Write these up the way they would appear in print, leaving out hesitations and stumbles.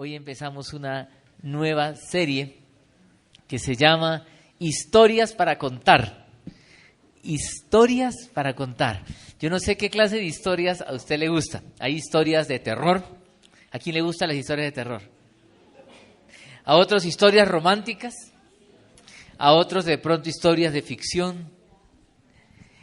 Hoy empezamos una nueva serie que se llama Historias para contar. Historias para contar. Yo no sé qué clase de historias a usted le gusta. Hay historias de terror. ¿A quién le gustan las historias de terror? A otros historias románticas. A otros de pronto historias de ficción.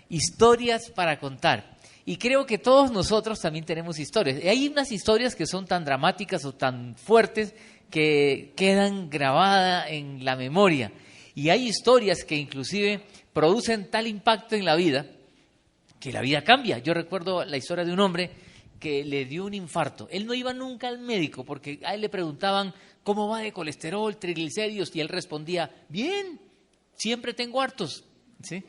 Historias para contar. Y creo que todos nosotros también tenemos historias. Y hay unas historias que son tan dramáticas o tan fuertes que quedan grabadas en la memoria. Y hay historias que inclusive producen tal impacto en la vida que la vida cambia. Yo recuerdo la historia de un hombre que le dio un infarto. Él no iba nunca al médico porque a él le preguntaban cómo va de colesterol, triglicéridos, y él respondía, bien, siempre tengo hartos, ¿sí?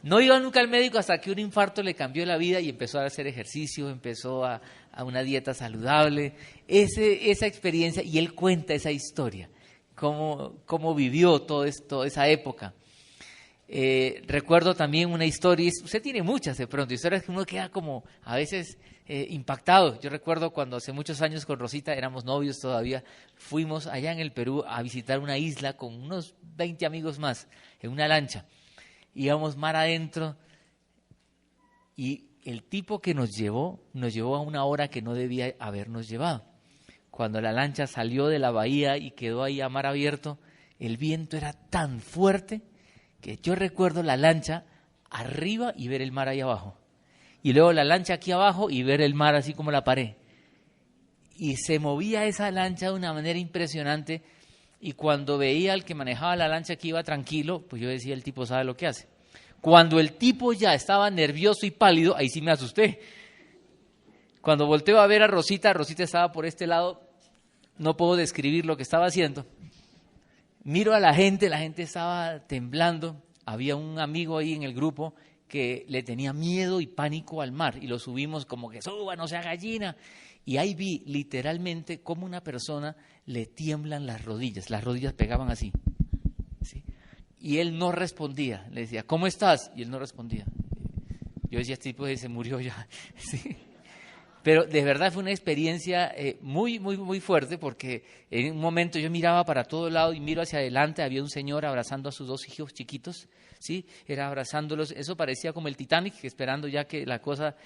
No iba nunca al médico hasta que un infarto le cambió la vida y empezó a hacer ejercicio, empezó a una dieta saludable. Esa experiencia, y él cuenta esa historia, cómo vivió toda esa época. Recuerdo también una historia, usted tiene muchas de pronto, historias que uno queda como a veces impactado. Yo recuerdo cuando hace muchos años con Rosita, éramos novios todavía, fuimos allá en el Perú a visitar una isla con unos 20 amigos más en una lancha. Íbamos mar adentro y el tipo que nos llevó a una hora que no debía habernos llevado. Cuando la lancha salió de la bahía y quedó ahí a mar abierto, el viento era tan fuerte que yo recuerdo la lancha arriba y ver el mar ahí abajo. Y luego la lancha aquí abajo y ver el mar así como la pared. Y se movía esa lancha de una manera impresionante. Y cuando veía al que manejaba la lancha que iba tranquilo, pues yo decía, el tipo sabe lo que hace. Cuando el tipo ya estaba nervioso y pálido, ahí sí me asusté. Cuando volteo a ver a Rosita, Rosita estaba por este lado, no puedo describir lo que estaba haciendo. Miro a la gente estaba temblando. Había un amigo ahí en el grupo que le tenía miedo y pánico al mar y lo subimos como que suba, no sea gallina. Y ahí vi literalmente cómo una persona le tiemblan las rodillas pegaban así, ¿sí? Y él no respondía, le decía, ¿cómo estás? Y él no respondía. Yo decía, este tipo se murió ya, ¿sí? Pero de verdad fue una experiencia muy, muy, muy fuerte porque en un momento yo miraba para todo lado y miro hacia adelante, había un señor abrazando a sus dos hijos chiquitos, ¿sí? Era abrazándolos, eso parecía como el Titanic, esperando ya que la cosa...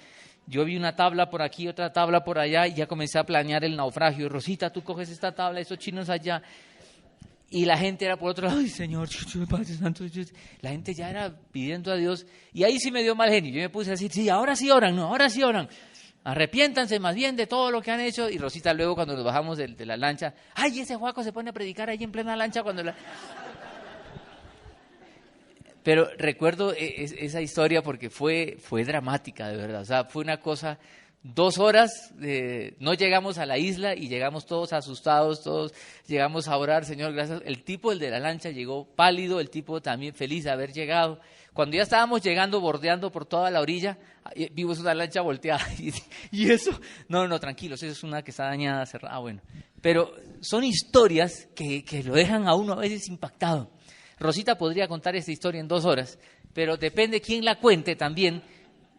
Yo vi una tabla por aquí, otra tabla por allá y ya comencé a planear el naufragio. Rosita, tú coges esta tabla, esos chinos allá. Y la gente era por otro lado, ay Señor, Padre Santo. La gente ya era pidiendo a Dios. Y ahí sí me dio mal genio. Yo me puse a decir, sí, ahora sí oran, no, ahora sí oran. Arrepiéntanse más bien de todo lo que han hecho. Y Rosita luego cuando nos bajamos de la lancha, ay, ese Juaco se pone a predicar ahí en plena lancha cuando la... Pero recuerdo esa historia porque fue dramática, de verdad. O sea, fue una cosa, 2 horas, no llegamos a la isla y llegamos todos asustados, todos llegamos a orar, Señor, gracias. El tipo, el de la lancha, llegó pálido, el tipo también feliz de haber llegado. Cuando ya estábamos llegando, bordeando por toda la orilla, vimos una lancha volteada. ¿Y eso? No, tranquilos, eso es una que está dañada, cerrada, bueno. Pero son historias que lo dejan a uno a veces impactado. Rosita podría contar esta historia en 2 horas, pero depende quién la cuente también,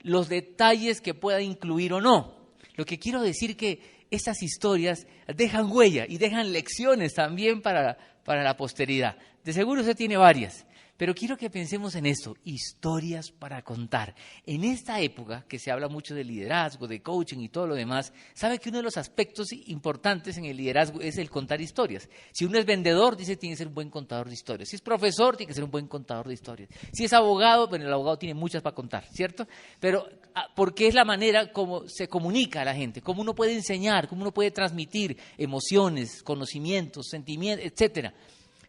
los detalles que pueda incluir o no. Lo que quiero decir que estas historias dejan huella y dejan lecciones también para la posteridad. De seguro usted tiene varias, pero quiero que pensemos en esto, historias para contar. En esta época que se habla mucho de liderazgo, de coaching y todo lo demás, sabe que uno de los aspectos importantes en el liderazgo es el contar historias. Si uno es vendedor, dice tiene que ser un buen contador de historias. Si es profesor, tiene que ser un buen contador de historias. Si es abogado, bueno, el abogado tiene muchas para contar, ¿cierto? Pero porque es la manera como se comunica a la gente, cómo uno puede enseñar, cómo uno puede transmitir emociones, conocimientos, sentimientos, etcétera.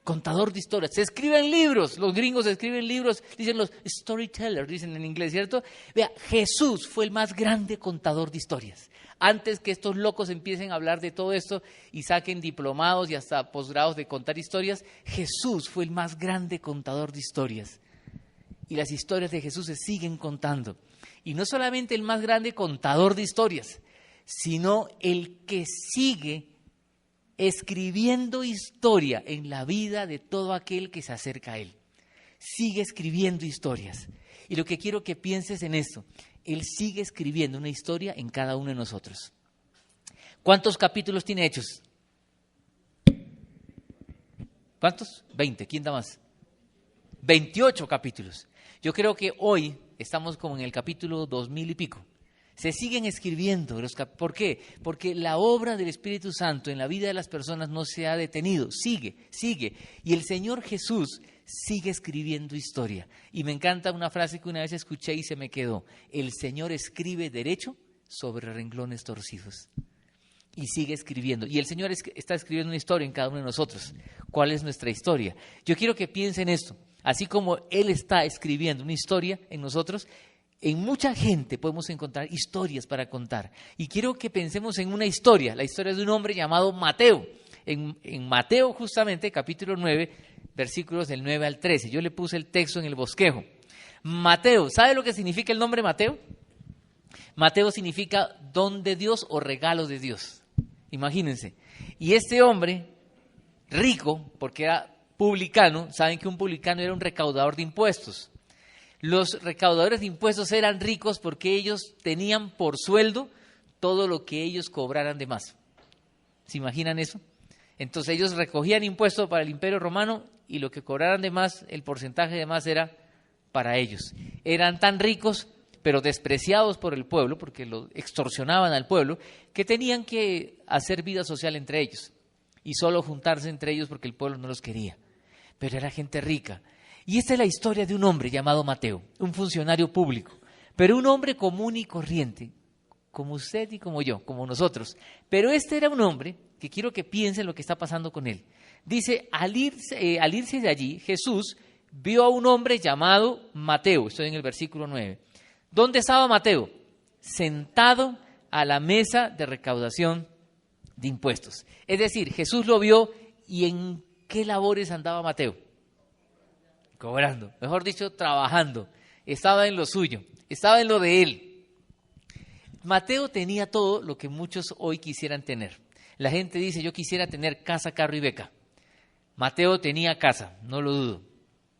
Contador de historias. Se escriben libros, los gringos escriben libros, dicen los storytellers, dicen en inglés, ¿cierto? Vea, Jesús fue el más grande contador de historias. Antes que estos locos empiecen a hablar de todo esto y saquen diplomados y hasta posgrados de contar historias, Jesús fue el más grande contador de historias. Y las historias de Jesús se siguen contando. Y no solamente el más grande contador de historias, sino el que sigue escribiendo historia en la vida de todo aquel que se acerca a él. Sigue escribiendo historias. Y lo que quiero que pienses en esto, él sigue escribiendo una historia en cada uno de nosotros. ¿Cuántos capítulos tiene Hechos? ¿Cuántos? 20. ¿Quién da más? 28 capítulos. Yo creo que hoy estamos como en el capítulo 2000 y pico. Se siguen escribiendo. ¿Por qué? Porque la obra del Espíritu Santo en la vida de las personas no se ha detenido. Sigue. Y el Señor Jesús sigue escribiendo historia. Y me encanta una frase que una vez escuché y se me quedó. El Señor escribe derecho sobre renglones torcidos. Y sigue escribiendo. Y el Señor está escribiendo una historia en cada uno de nosotros. ¿Cuál es nuestra historia? Yo quiero que piensen esto. Así como Él está escribiendo una historia en nosotros, en mucha gente podemos encontrar historias para contar. Y quiero que pensemos en una historia, la historia de un hombre llamado Mateo. En Mateo justamente, capítulo 9, versículos del 9 al 13. Yo le puse el texto en el bosquejo. Mateo, ¿sabe lo que significa el nombre Mateo? Mateo significa don de Dios o regalo de Dios. Imagínense. Y este hombre, rico, porque era publicano, saben que un publicano era un recaudador de impuestos. Los recaudadores de impuestos eran ricos porque ellos tenían por sueldo todo lo que ellos cobraran de más. ¿Se imaginan eso? Entonces ellos recogían impuestos para el Imperio Romano y lo que cobraran de más, el porcentaje de más era para ellos. Eran tan ricos, pero despreciados por el pueblo, porque lo extorsionaban al pueblo, que tenían que hacer vida social entre ellos y solo juntarse entre ellos porque el pueblo no los quería. Pero era gente rica. Y esta es la historia de un hombre llamado Mateo, un funcionario público, pero un hombre común y corriente, como usted y como yo, como nosotros. Pero este era un hombre que quiero que piensen lo que está pasando con él. Dice, al irse de allí, Jesús vio a un hombre llamado Mateo. Estoy en el versículo 9. ¿Dónde estaba Mateo? Sentado a la mesa de recaudación de impuestos. Es decir, Jesús lo vio y ¿en qué labores andaba Mateo? Cobrando, mejor dicho, trabajando. Estaba en lo suyo, estaba en lo de él. Mateo tenía todo lo que muchos hoy quisieran tener. La gente dice, yo quisiera tener casa, carro y beca. Mateo tenía casa, no lo dudo.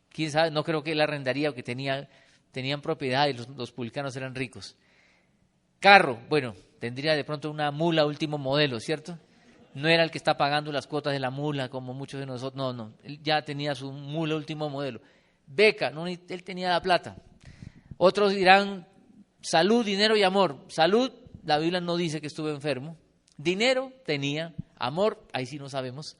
¿Quién sabe? No creo que él arrendaría o que tenían propiedad y los publicanos eran ricos. Carro, bueno, tendría de pronto una mula último modelo, ¿cierto? No era el que está pagando las cuotas de la mula como muchos de nosotros, no, él ya tenía su mula último modelo. Beca, no, él tenía la plata. Otros dirán salud, dinero y amor. Salud, la Biblia no dice que estuvo enfermo. Dinero tenía, amor, ahí sí no sabemos.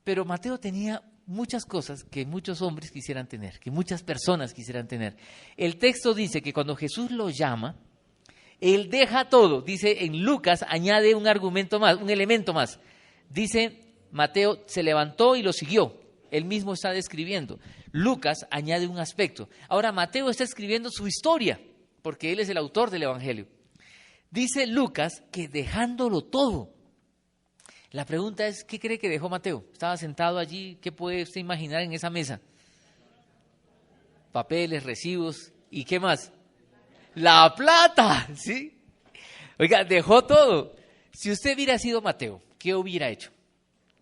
Pero Mateo tenía muchas cosas que muchos hombres quisieran tener, que muchas personas quisieran tener. El texto dice que cuando Jesús lo llama, él deja todo. Dice en Lucas, añade un argumento más, un elemento más. Dice, Mateo se levantó y lo siguió. Él mismo está describiendo. Lucas añade un aspecto. Ahora Mateo está escribiendo su historia, porque él es el autor del Evangelio. Dice Lucas que dejándolo todo. La pregunta es, ¿qué cree que dejó Mateo? Estaba sentado allí, ¿qué puede usted imaginar en esa mesa? Papeles, recibos, ¿y qué más? La plata, ¿sí? Oiga, dejó todo. Si usted hubiera sido Mateo, ¿qué hubiera hecho?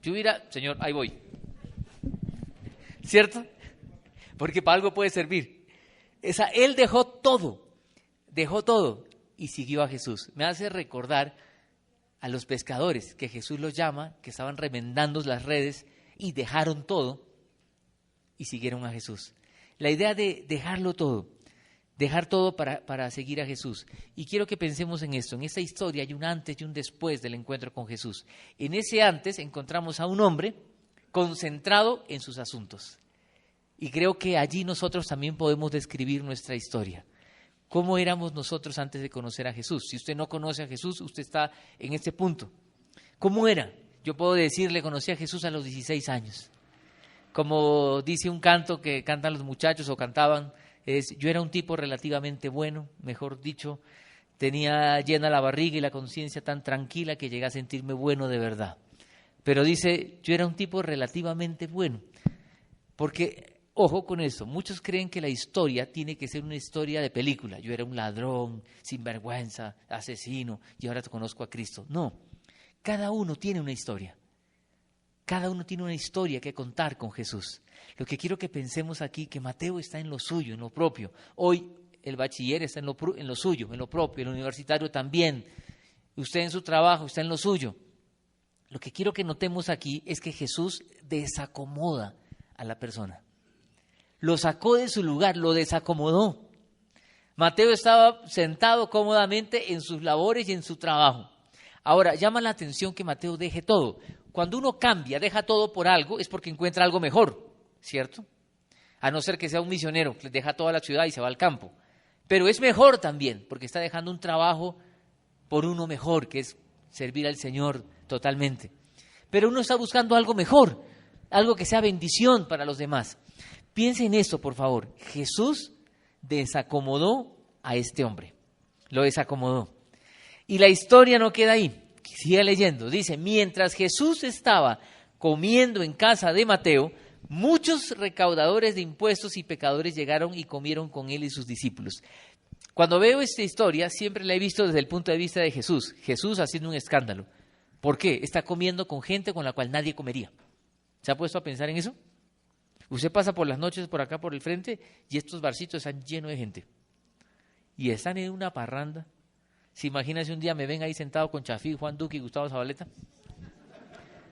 Yo hubiera, Señor, ahí voy. ¿Cierto? Porque para algo puede servir. Él dejó todo y siguió a Jesús. Me hace recordar a los pescadores que Jesús los llama, que estaban remendando las redes y dejaron todo y siguieron a Jesús. La idea de dejarlo todo. Dejar todo para seguir a Jesús. Y quiero que pensemos en esto. En esta historia hay un antes y un después del encuentro con Jesús. En ese antes encontramos a un hombre concentrado en sus asuntos. Y creo que allí nosotros también podemos describir nuestra historia. ¿Cómo éramos nosotros antes de conocer a Jesús? Si usted no conoce a Jesús, usted está en este punto. ¿Cómo era? Yo puedo decirle, conocí a Jesús a los 16 años. Como dice un canto que cantan los muchachos o cantaban, yo era un tipo relativamente bueno, mejor dicho, tenía llena la barriga y la conciencia tan tranquila que llegué a sentirme bueno de verdad. Pero dice, yo era un tipo relativamente bueno, porque, ojo con eso, muchos creen que la historia tiene que ser una historia de película. Yo era un ladrón, sinvergüenza, asesino, y ahora te conozco a Cristo. No, cada uno tiene una historia. Cada uno tiene una historia que contar con Jesús. Lo que quiero que pensemos aquí, que Mateo está en lo suyo, en lo propio. Hoy el bachiller está en lo suyo, en lo propio, el universitario también. Usted en su trabajo está en lo suyo. Lo que quiero que notemos aquí es que Jesús desacomoda a la persona. Lo sacó de su lugar, lo desacomodó. Mateo estaba sentado cómodamente en sus labores y en su trabajo. Ahora, llama la atención que Mateo deje todo. Cuando uno cambia, deja todo por algo, es porque encuentra algo mejor, ¿cierto? A no ser que sea un misionero, que deja toda la ciudad y se va al campo. Pero es mejor también, porque está dejando un trabajo por uno mejor, que es servir al Señor totalmente. Pero uno está buscando algo mejor, algo que sea bendición para los demás. Piense en esto, por favor. Jesús desacomodó a este hombre. Lo desacomodó. Y la historia no queda ahí. Siga leyendo. Dice, mientras Jesús estaba comiendo en casa de Mateo, muchos recaudadores de impuestos y pecadores llegaron y comieron con él y sus discípulos. Cuando veo esta historia, siempre la he visto desde el punto de vista de Jesús. Jesús haciendo un escándalo. ¿Por qué? Está comiendo con gente con la cual nadie comería. ¿Se ha puesto a pensar en eso? Usted pasa por las noches por acá por el frente y estos barcitos están llenos de gente. Y están en una parranda. ¿Se imagina si un día me ven ahí sentado con Chafí, Juan Duque y Gustavo Zabaleta?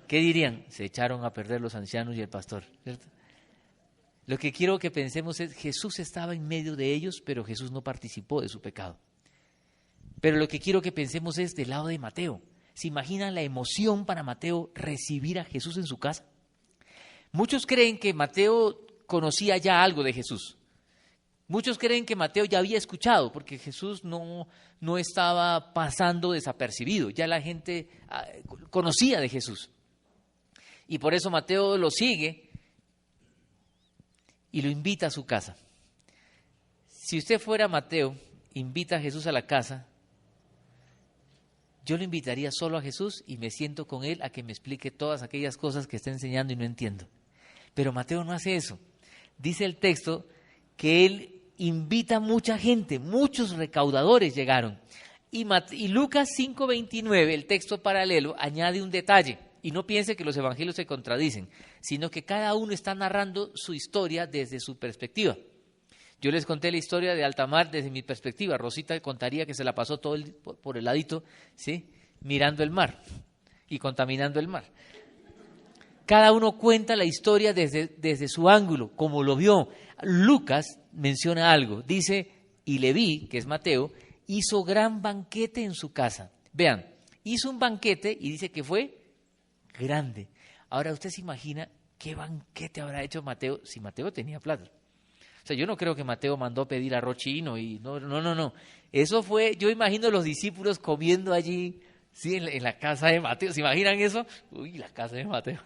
¿Qué dirían? Se echaron a perder los ancianos y el pastor, ¿cierto? Lo que quiero que pensemos es, Jesús estaba en medio de ellos, pero Jesús no participó de su pecado. Pero lo que quiero que pensemos es del lado de Mateo. ¿Se imaginan la emoción para Mateo recibir a Jesús en su casa? Muchos creen que Mateo conocía ya algo de Jesús. Muchos creen que Mateo ya había escuchado, porque Jesús no estaba pasando desapercibido. Ya la gente conocía de Jesús. Y por eso Mateo lo sigue y lo invita a su casa. Si usted fuera Mateo, invita a Jesús a la casa, yo lo invitaría solo a Jesús y me siento con él a que me explique todas aquellas cosas que está enseñando y no entiendo. Pero Mateo no hace eso. Dice el texto que él invita a mucha gente, muchos recaudadores llegaron. Y Lucas 5:29, el texto paralelo, añade un detalle. Y no piense que los evangelios se contradicen, sino que cada uno está narrando su historia desde su perspectiva. Yo les conté la historia de Altamar desde mi perspectiva. Rosita contaría que se la pasó todo por el ladito, ¿sí? Mirando el mar y contaminando el mar. Cada uno cuenta la historia desde su ángulo, como lo vio. Lucas menciona algo, dice, y Leví, que es Mateo, hizo gran banquete en su casa. Vean, hizo un banquete y dice que fue grande. Ahora usted se imagina qué banquete habrá hecho Mateo si Mateo tenía plata. O sea, yo no creo que Mateo mandó pedir arroz chino y no. Eso fue, yo imagino los discípulos comiendo allí, sí, en la casa de Mateo. ¿Se imaginan eso? Uy, la casa de Mateo.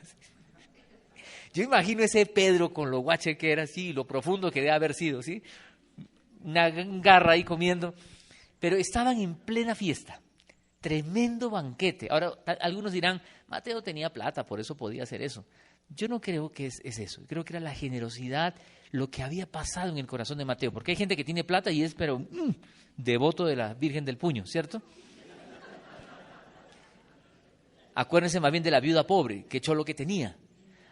Yo imagino ese Pedro con lo guache que era, sí, lo profundo que debe haber sido, ¿sí? Una garra ahí comiendo. Pero estaban en plena fiesta. Tremendo banquete. Ahora, algunos dirán, Mateo tenía plata, por eso podía hacer eso. Yo no creo que es eso. Creo que era la generosidad, lo que había pasado en el corazón de Mateo. Porque hay gente que tiene plata y es, pero, devoto de la Virgen del Puño, ¿cierto? Acuérdense más bien de la viuda pobre, que echó lo que tenía.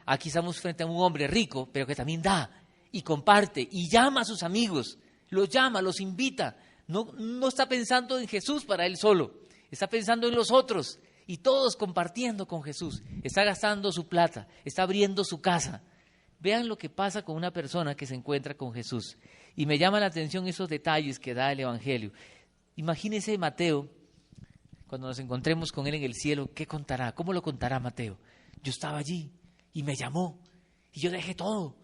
Aquí estamos frente a un hombre rico, pero que también da y comparte y llama a sus amigos. Los llama, los invita. No está pensando en Jesús para él solo. Está pensando en los otros y todos compartiendo con Jesús. Está gastando su plata, está abriendo su casa. Vean lo que pasa con una persona que se encuentra con Jesús. Y me llama la atención esos detalles que da el Evangelio. Imagínese Mateo, cuando nos encontremos con él en el cielo, ¿qué contará? ¿Cómo lo contará Mateo? Yo estaba allí y me llamó y yo dejé todo.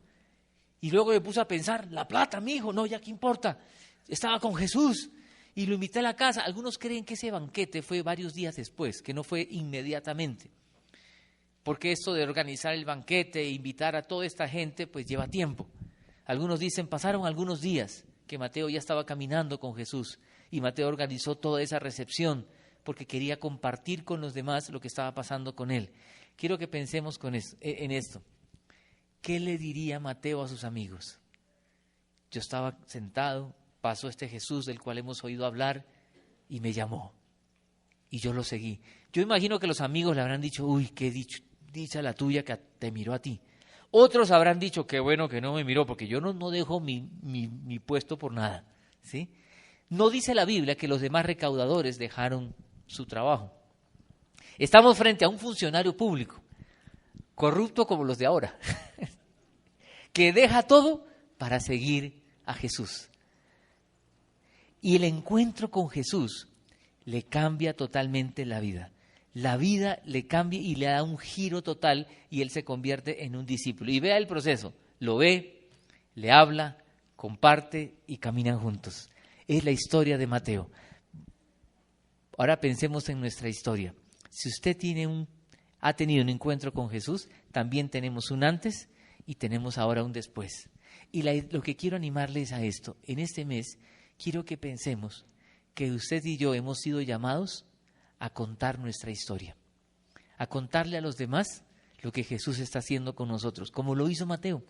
Y luego me puse a pensar, la plata, mi hijo, no, ya qué importa. Estaba con Jesús. Y lo invité a la casa. Algunos creen que ese banquete fue varios días después, que no fue inmediatamente. Porque esto de organizar el banquete e invitar a toda esta gente, pues lleva tiempo. Algunos dicen, pasaron algunos días que Mateo ya estaba caminando con Jesús. Y Mateo organizó toda esa recepción porque quería compartir con los demás lo que estaba pasando con él. Quiero que pensemos en esto. ¿Qué le diría Mateo a sus amigos? Yo estaba sentado, pasó este Jesús del cual hemos oído hablar y me llamó y yo lo seguí. Yo imagino que los amigos le habrán dicho, uy, qué dicha la tuya que te miró a ti. Otros habrán dicho, qué bueno que no me miró porque yo no dejo mi puesto por nada, ¿sí? No dice la Biblia que los demás recaudadores dejaron su trabajo. Estamos frente a un funcionario público, corrupto como los de ahora, que deja todo para seguir a Jesús. Y el encuentro con Jesús le cambia totalmente la vida. La vida le cambia y le da un giro total y él se convierte en un discípulo. Y vea el proceso, lo ve, le habla, comparte y caminan juntos. Es la historia de Mateo. Ahora pensemos en nuestra historia. Si usted ha tenido un encuentro con Jesús, también tenemos un antes y tenemos ahora un después. Y lo que quiero animarles a esto, en este mes, quiero que pensemos que usted y yo hemos sido llamados a contar nuestra historia, a contarle a los demás lo que Jesús está haciendo con nosotros, como lo hizo Mateo.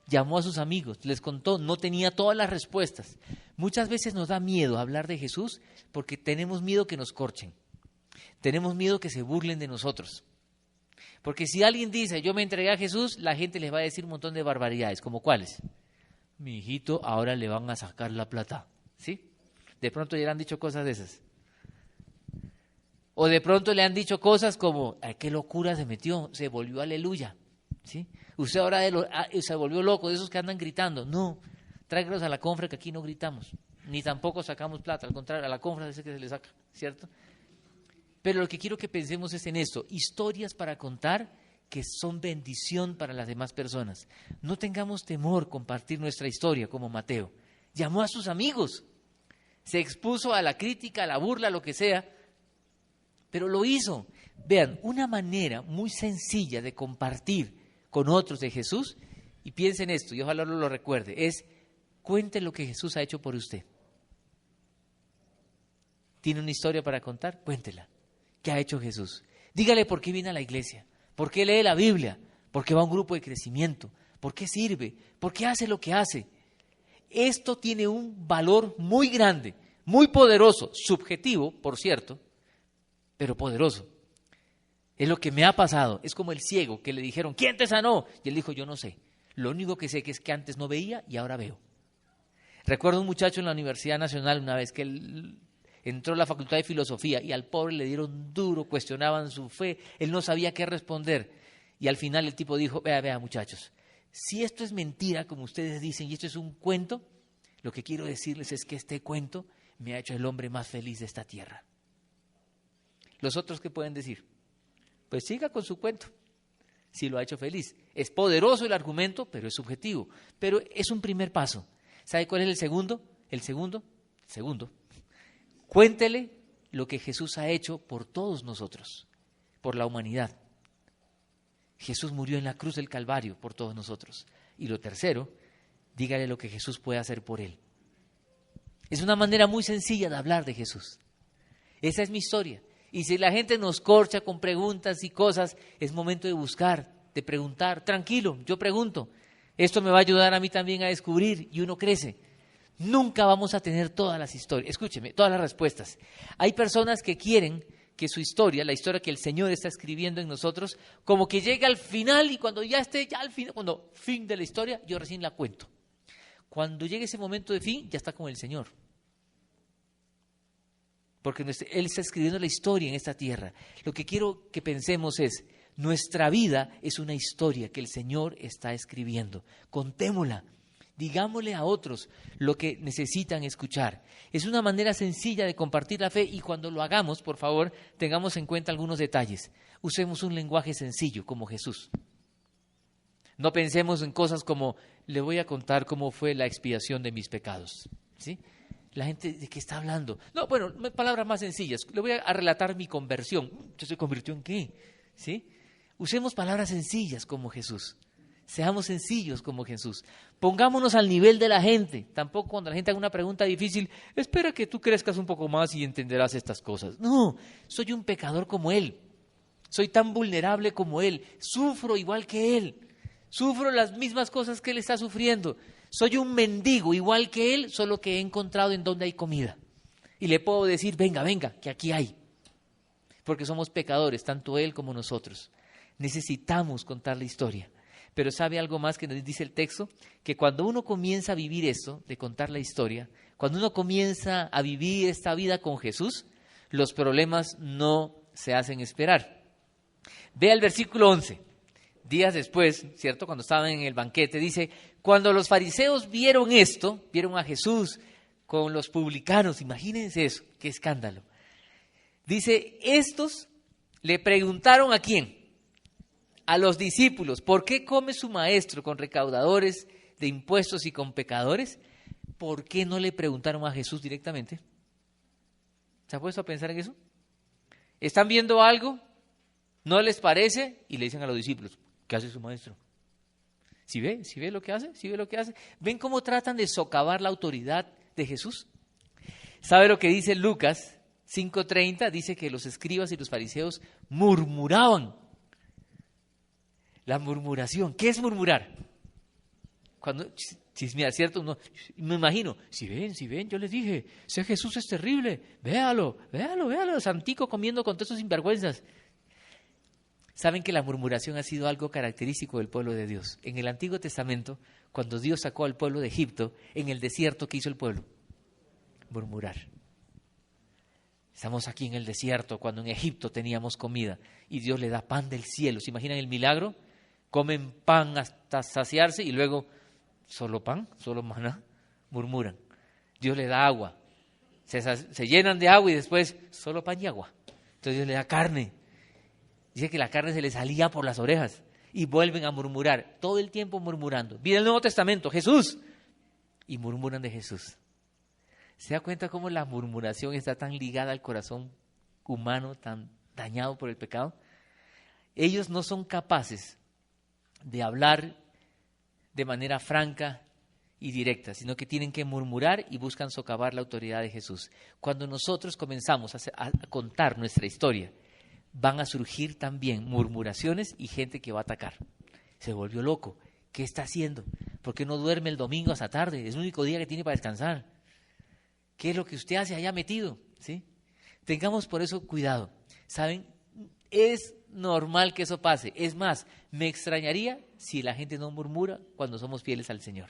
Llamó a sus amigos, les contó, no tenía todas las respuestas. Muchas veces nos da miedo hablar de Jesús porque tenemos miedo que nos corchen, tenemos miedo que se burlen de nosotros. Porque si alguien dice, yo me entregué a Jesús, la gente les va a decir un montón de barbaridades, ¿como cuáles? Mi hijito, ahora le van a sacar la plata, ¿sí? De pronto ya le han dicho cosas de esas. O de pronto le han dicho cosas como, ay, qué locura se metió, se volvió aleluya, ¿sí? Usted ahora se volvió loco, de esos que andan gritando. No, tráigalos a la confra que aquí no gritamos, ni tampoco sacamos plata, al contrario, a la confra es que se le saca, ¿cierto? Pero lo que quiero que pensemos es en esto, historias para contar que son bendición para las demás personas. No tengamos temor compartir nuestra historia como Mateo. Llamó a sus amigos, se expuso a la crítica, a la burla, a lo que sea, pero lo hizo. Vean, una manera muy sencilla de compartir con otros de Jesús, y piensen esto, y ojalá lo recuerde, es cuente lo que Jesús ha hecho por usted. ¿Tiene una historia para contar? Cuéntela. ¿Qué ha hecho Jesús? Dígale por qué viene a la iglesia, por qué lee la Biblia, por qué va a un grupo de crecimiento, por qué sirve, por qué hace lo que hace. Esto tiene un valor muy grande, muy poderoso, subjetivo, por cierto, pero poderoso. Es lo que me ha pasado. Es como el ciego que le dijeron, ¿quién te sanó? Y él dijo, yo no sé. Lo único que sé es que antes no veía y ahora veo. Recuerdo un muchacho en la Universidad Nacional una vez que él entró a la Facultad de Filosofía y al pobre le dieron duro, cuestionaban su fe, él no sabía qué responder. Y al final el tipo dijo, vea muchachos, si esto es mentira como ustedes dicen y esto es un cuento, lo que quiero decirles es que este cuento me ha hecho el hombre más feliz de esta tierra. ¿Los otros qué pueden decir? Pues siga con su cuento, si lo ha hecho feliz. Es poderoso el argumento, pero es subjetivo. Pero es un primer paso. ¿Sabe cuál es el segundo? El segundo, cuéntele lo que Jesús ha hecho por todos nosotros, por la humanidad. Jesús murió en la cruz del Calvario por todos nosotros. Y lo tercero, dígale lo que Jesús puede hacer por él. Es una manera muy sencilla de hablar de Jesús. Esa es mi historia. Y si la gente nos corcha con preguntas y cosas, es momento de buscar, de preguntar. Tranquilo, yo pregunto. Esto me va a ayudar a mí también a descubrir y uno crece. Nunca vamos a tener todas las historias, escúcheme, todas las respuestas. Hay personas que quieren que su historia, la historia que el Señor está escribiendo en nosotros, como que llegue al final y cuando ya esté ya al final, cuando fin de la historia, yo recién la cuento. Cuando llegue ese momento de fin, ya está con el Señor. Porque Él está escribiendo la historia en esta tierra. Lo que quiero que pensemos es, nuestra vida es una historia que el Señor está escribiendo. Contémosla, digámosle a otros lo que necesitan escuchar. Es una manera sencilla de compartir la fe y cuando lo hagamos, por favor, tengamos en cuenta algunos detalles. Usemos un lenguaje sencillo como Jesús. No pensemos en cosas como, le voy a contar cómo fue la expiación de mis pecados, ¿sí? La gente, ¿de qué está hablando? No, bueno, palabras más sencillas. Le voy a relatar mi conversión. ¿Usted se convirtió en qué? ¿Sí? Usemos palabras sencillas como Jesús. Seamos sencillos como Jesús. Pongámonos al nivel de la gente. Tampoco cuando la gente haga una pregunta difícil, espera que tú crezcas un poco más y entenderás estas cosas. No, soy un pecador como Él. Soy tan vulnerable como Él. Sufro igual que Él. Sufro las mismas cosas que Él está sufriendo. Soy un mendigo igual que Él, solo que he encontrado en donde hay comida. Y le puedo decir, venga, que aquí hay. Porque somos pecadores, tanto Él como nosotros. Necesitamos contar la historia. Pero ¿sabe algo más que nos dice el texto? Que cuando uno comienza a vivir esto, de contar la historia, cuando uno comienza a vivir esta vida con Jesús, los problemas no se hacen esperar. Vea el versículo 11. Días después, ¿cierto? Cuando estaban en el banquete, dice, cuando los fariseos vieron esto, vieron a Jesús con los publicanos, imagínense eso, qué escándalo. Dice, estos le preguntaron ¿a quién? A los discípulos, ¿por qué come su maestro con recaudadores de impuestos y con pecadores? ¿Por qué no le preguntaron a Jesús directamente? ¿Se ha puesto a pensar en eso? ¿Están viendo algo? ¿No les parece? Y le dicen a los discípulos, ¿qué hace su maestro? ¿Sí ve lo que hace? ¿Sí ve lo que hace? ¿Ven cómo tratan de socavar la autoridad de Jesús? ¿Sabe lo que dice Lucas 5:30? Dice que los escribas y los fariseos murmuraban. La murmuración. ¿Qué es murmurar? Cuando chismear, ¿cierto? No, me imagino, si ven, yo les dije, ese Jesús es terrible, véalo, santico comiendo con todos esos sinvergüenzas. Saben que la murmuración ha sido algo característico del pueblo de Dios. En el Antiguo Testamento, cuando Dios sacó al pueblo de Egipto, en el desierto, ¿qué hizo el pueblo? Murmurar. Estamos aquí en el desierto, cuando en Egipto teníamos comida, y Dios le da pan del cielo. ¿Se imaginan el milagro? Comen pan hasta saciarse y luego solo pan, solo maná, murmuran. Dios le da agua, se llenan de agua y después solo pan y agua. Entonces Dios le da carne. Dice que la carne se le salía por las orejas y vuelven a murmurar, todo el tiempo murmurando. Viene el Nuevo Testamento, Jesús, y murmuran de Jesús. ¿Se da cuenta cómo la murmuración está tan ligada al corazón humano, tan dañado por el pecado? Ellos no son capaces de hablar de manera franca y directa, sino que tienen que murmurar y buscan socavar la autoridad de Jesús. Cuando nosotros comenzamos a contar nuestra historia, van a surgir también murmuraciones y gente que va a atacar. Se volvió loco. ¿Qué está haciendo? ¿Por qué no duerme el domingo hasta tarde? Es el único día que tiene para descansar. ¿Qué es lo que usted hace allá metido? ¿Sí? Tengamos por eso cuidado. ¿Saben? Es normal que eso pase. Es más, me extrañaría si la gente no murmura cuando somos fieles al Señor.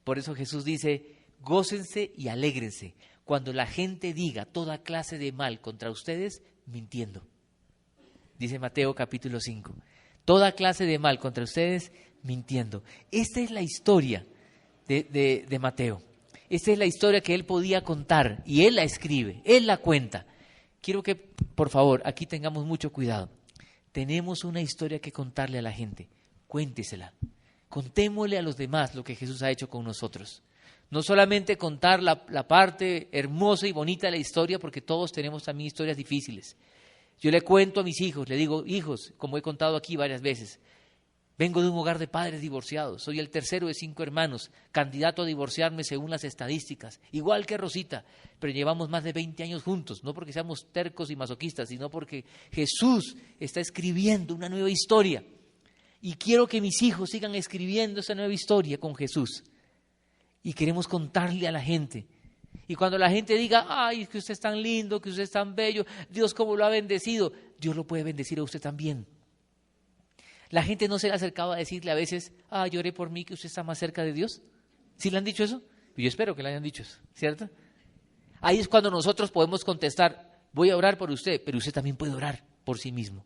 Por eso Jesús dice, gócense y alégrense cuando la gente diga toda clase de mal contra ustedes, mintiendo. Dice Mateo capítulo 5. Toda clase de mal contra ustedes, mintiendo. Esta es la historia de Mateo. Esta es la historia que él podía contar y él la escribe, él la cuenta. Quiero que, por favor, aquí tengamos mucho cuidado. Tenemos una historia que contarle a la gente. Cuéntesela. Contémosle a los demás lo que Jesús ha hecho con nosotros. No solamente contar la parte hermosa y bonita de la historia, porque todos tenemos también historias difíciles. Yo le cuento a mis hijos, le digo, hijos, como he contado aquí varias veces, vengo de un hogar de padres divorciados, soy el tercero de 5 hermanos, candidato a divorciarme según las estadísticas, igual que Rosita, pero llevamos más de 20 años juntos, no porque seamos tercos y masoquistas, sino porque Jesús está escribiendo una nueva historia. Y quiero que mis hijos sigan escribiendo esa nueva historia con Jesús. Y queremos contarle a la gente. Y cuando la gente diga, ay, que usted es tan lindo, que usted es tan bello, Dios cómo lo ha bendecido, Dios lo puede bendecir a usted también. La gente no se le ha acercado a decirle a veces, lloré por mí, que usted está más cerca de Dios. ¿Sí le han dicho eso? Yo espero que le hayan dicho eso, ¿cierto? Ahí es cuando nosotros podemos contestar, voy a orar por usted, pero usted también puede orar por sí mismo,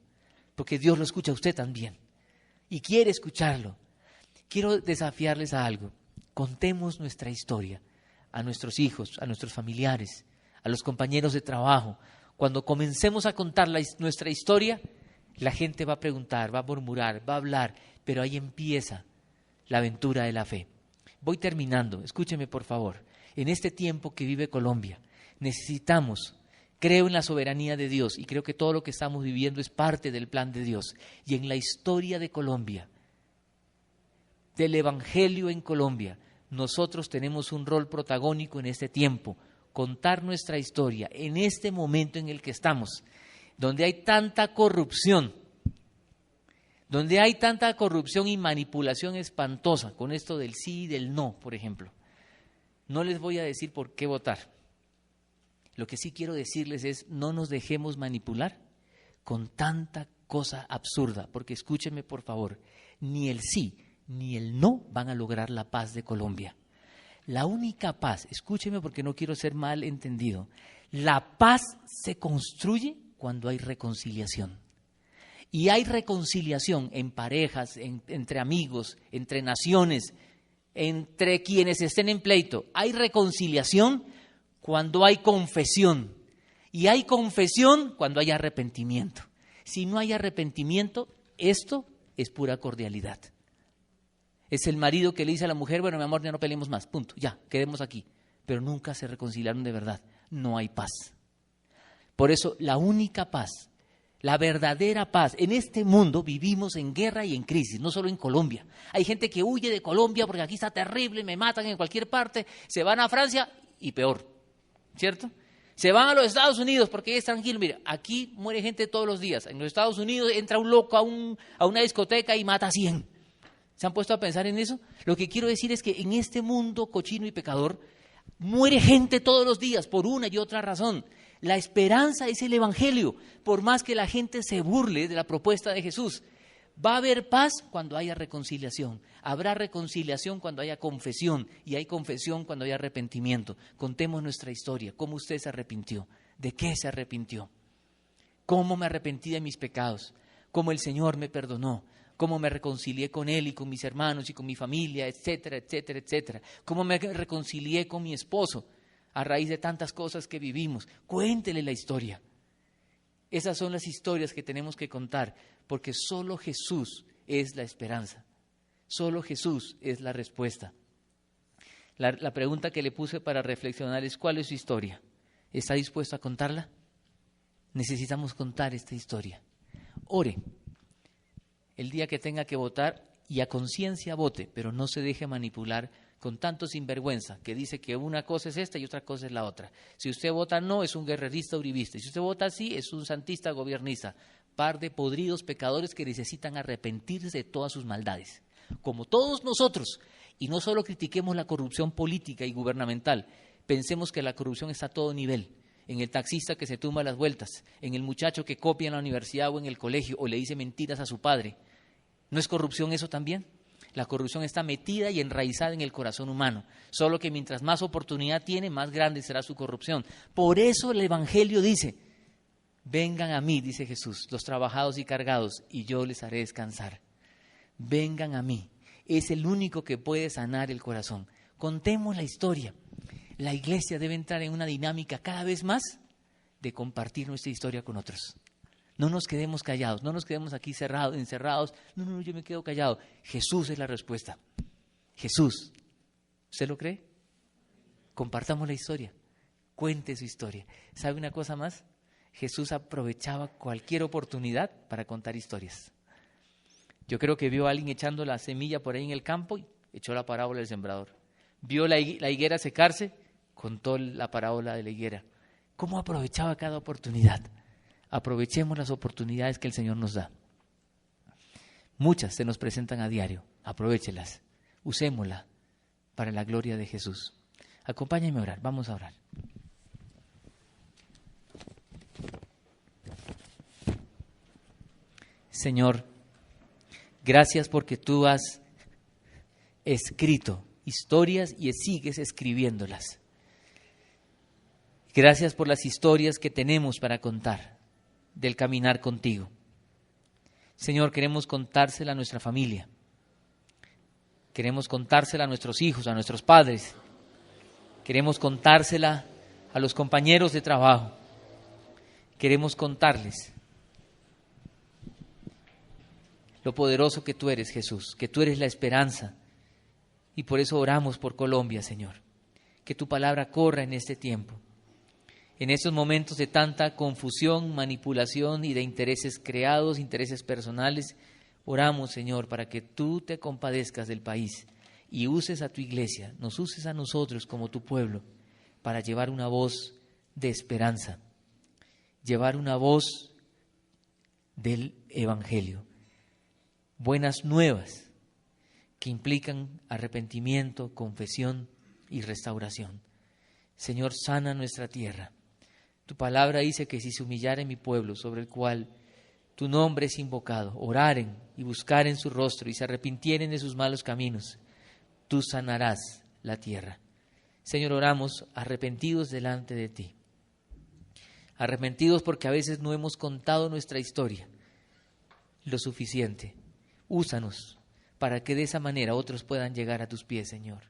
porque Dios lo escucha a usted también y quiere escucharlo. Quiero desafiarles a algo. Contemos nuestra historia a nuestros hijos, a nuestros familiares, a los compañeros de trabajo. Cuando comencemos a contar nuestra historia, la gente va a preguntar, va a murmurar, va a hablar, pero ahí empieza la aventura de la fe. Voy terminando, escúcheme por favor. En este tiempo que vive Colombia, necesitamos, creo en la soberanía de Dios y creo que todo lo que estamos viviendo es parte del plan de Dios. Y en la historia de Colombia, del Evangelio en Colombia, nosotros tenemos un rol protagónico en este tiempo, contar nuestra historia en este momento en el que estamos, donde hay tanta corrupción, y manipulación espantosa con esto del sí y del no, por ejemplo. No les voy a decir por qué votar. Lo que sí quiero decirles es, no nos dejemos manipular con tanta cosa absurda, porque escúchenme por favor, ni el sí ni el no van a lograr la paz de Colombia. La única paz, escúcheme porque no quiero ser mal entendido, la paz se construye cuando hay reconciliación. Y hay reconciliación en parejas, entre amigos, entre naciones, entre quienes estén en pleito. Hay reconciliación cuando hay confesión. Y hay confesión cuando hay arrepentimiento. Si no hay arrepentimiento, esto es pura cordialidad. Es el marido que le dice a la mujer, bueno, mi amor, ya no peleemos más, punto, ya, quedemos aquí. Pero nunca se reconciliaron de verdad. No hay paz. Por eso, la única paz, la verdadera paz, en este mundo vivimos en guerra y en crisis, no solo en Colombia. Hay gente que huye de Colombia porque aquí está terrible, me matan en cualquier parte, se van a Francia y peor, ¿cierto? Se van a los Estados Unidos porque es tranquilo. Mira, aquí muere gente todos los días. En los Estados Unidos entra un loco a una discoteca y mata a 100. ¿Se han puesto a pensar en eso? Lo que quiero decir es que en este mundo cochino y pecador muere gente todos los días por una y otra razón. La esperanza es el Evangelio, por más que la gente se burle de la propuesta de Jesús. Va a haber paz cuando haya reconciliación. Habrá reconciliación cuando haya confesión. Y hay confesión cuando haya arrepentimiento. Contemos nuestra historia. ¿Cómo usted se arrepintió? ¿De qué se arrepintió? ¿Cómo me arrepentí de mis pecados? ¿Cómo el Señor me perdonó? ¿Cómo me reconcilié con Él y con mis hermanos y con mi familia, etcétera, etcétera, etcétera? ¿Cómo me reconcilié con mi esposo a raíz de tantas cosas que vivimos? Cuéntele la historia. Esas son las historias que tenemos que contar, porque solo Jesús es la esperanza. Solo Jesús es la respuesta. La pregunta que le puse para reflexionar es: ¿cuál es su historia? ¿Está dispuesto a contarla? Necesitamos contar esta historia. Ore. El día que tenga que votar, y a conciencia vote, pero no se deje manipular con tanto sinvergüenza que dice que una cosa es esta y otra cosa es la otra. Si usted vota no, es un guerrerista uribista. Y si usted vota sí, es un santista gobiernista. Par de podridos pecadores que necesitan arrepentirse de todas sus maldades. Como todos nosotros. Y no solo critiquemos la corrupción política y gubernamental. Pensemos que la corrupción está a todo nivel. En el taxista que se tumba las vueltas. En el muchacho que copia en la universidad o en el colegio o le dice mentiras a su padre. ¿No es corrupción eso también? La corrupción está metida y enraizada en el corazón humano, solo que mientras más oportunidad tiene, más grande será su corrupción. Por eso el Evangelio dice: vengan a mí, dice Jesús, los trabajados y cargados, y yo les haré descansar. Vengan a mí. Es el único que puede sanar el corazón. Contemos la historia. La iglesia debe entrar en una dinámica cada vez más de compartir nuestra historia con otros. No nos quedemos callados, no nos quedemos aquí encerrados. No, yo me quedo callado. Jesús es la respuesta. Jesús. ¿Usted lo cree? Compartamos la historia. Cuente su historia. ¿Sabe una cosa más? Jesús aprovechaba cualquier oportunidad para contar historias. Yo creo que vio a alguien echando la semilla por ahí en el campo y echó la parábola del sembrador. Vio la higuera secarse, contó la parábola de la higuera. ¿Cómo aprovechaba cada oportunidad? Aprovechemos las oportunidades que el Señor nos da. Muchas se nos presentan a diario. Aprovéchelas. Usémoslas para la gloria de Jesús. Acompáñenme a orar. Vamos a orar. Señor, gracias porque tú has escrito historias y sigues escribiéndolas. Gracias por las historias que tenemos para contar del caminar contigo. Señor, queremos contársela a nuestra familia. Queremos contársela a nuestros hijos, a nuestros padres. Queremos contársela a los compañeros de trabajo. Queremos contarles lo poderoso que tú eres, Jesús, que tú eres la esperanza. Y por eso oramos por Colombia, Señor. Que tu palabra corra en este tiempo. En estos momentos de tanta confusión, manipulación y de intereses creados, intereses personales, oramos, Señor, para que tú te compadezcas del país y uses a tu iglesia, nos uses a nosotros como tu pueblo para llevar una voz de esperanza, llevar una voz del Evangelio, buenas nuevas que implican arrepentimiento, confesión y restauración. Señor, sana nuestra tierra. Tu palabra dice que si se humillare mi pueblo, sobre el cual tu nombre es invocado, oraren y buscaren su rostro y se arrepintieren de sus malos caminos, tú sanarás la tierra. Señor, oramos arrepentidos delante de ti. arrepentidos porque a veces no hemos contado nuestra historia lo suficiente. Úsanos para que de esa manera otros puedan llegar a tus pies, Señor.